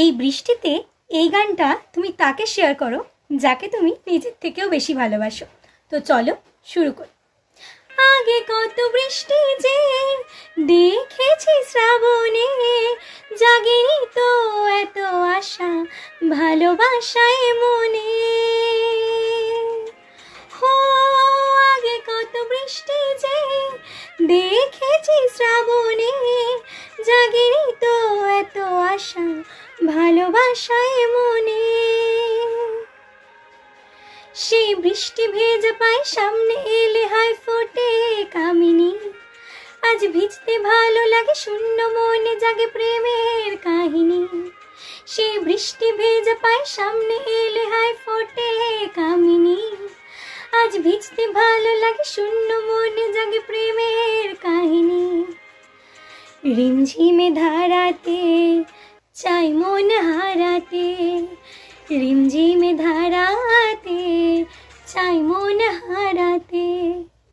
এই বৃষ্টিতে এই গানটা তুমি তাকে শেয়ার করো যাকে তুমি নিজের থেকেও বেশি ভালোবাসো। তো চলো শুরু করি। আগে কত বৃষ্টি যে দেখেছি শ্রাবণে, জাগেনি তো এত আশা ভালোবাসায় মনে। হো আগে কত বৃষ্টি যে দেখেছি শ্রাবণে, জাগেনি তো এত আশা ভালোবাসায় মনে। সেই বৃষ্টি ভেজা পায় সামনে এলে হয় ফোটে কামিনী, আজ ভিজতে ভালো লাগে শূন্য মনে জাগে প্রেমের কাহিনী। সেই বৃষ্টি ভেজা পায় সামনে এলে হয় ফোটে কামিনী, আজ ভিজতে ভালো লাগে শূন্য মনে জাগে প্রেমের কাহিনী। রিমঝিমে ধারাতে চাই মন হারাতে, রিমঝিমে ধারাতে চাই মন হারাতে।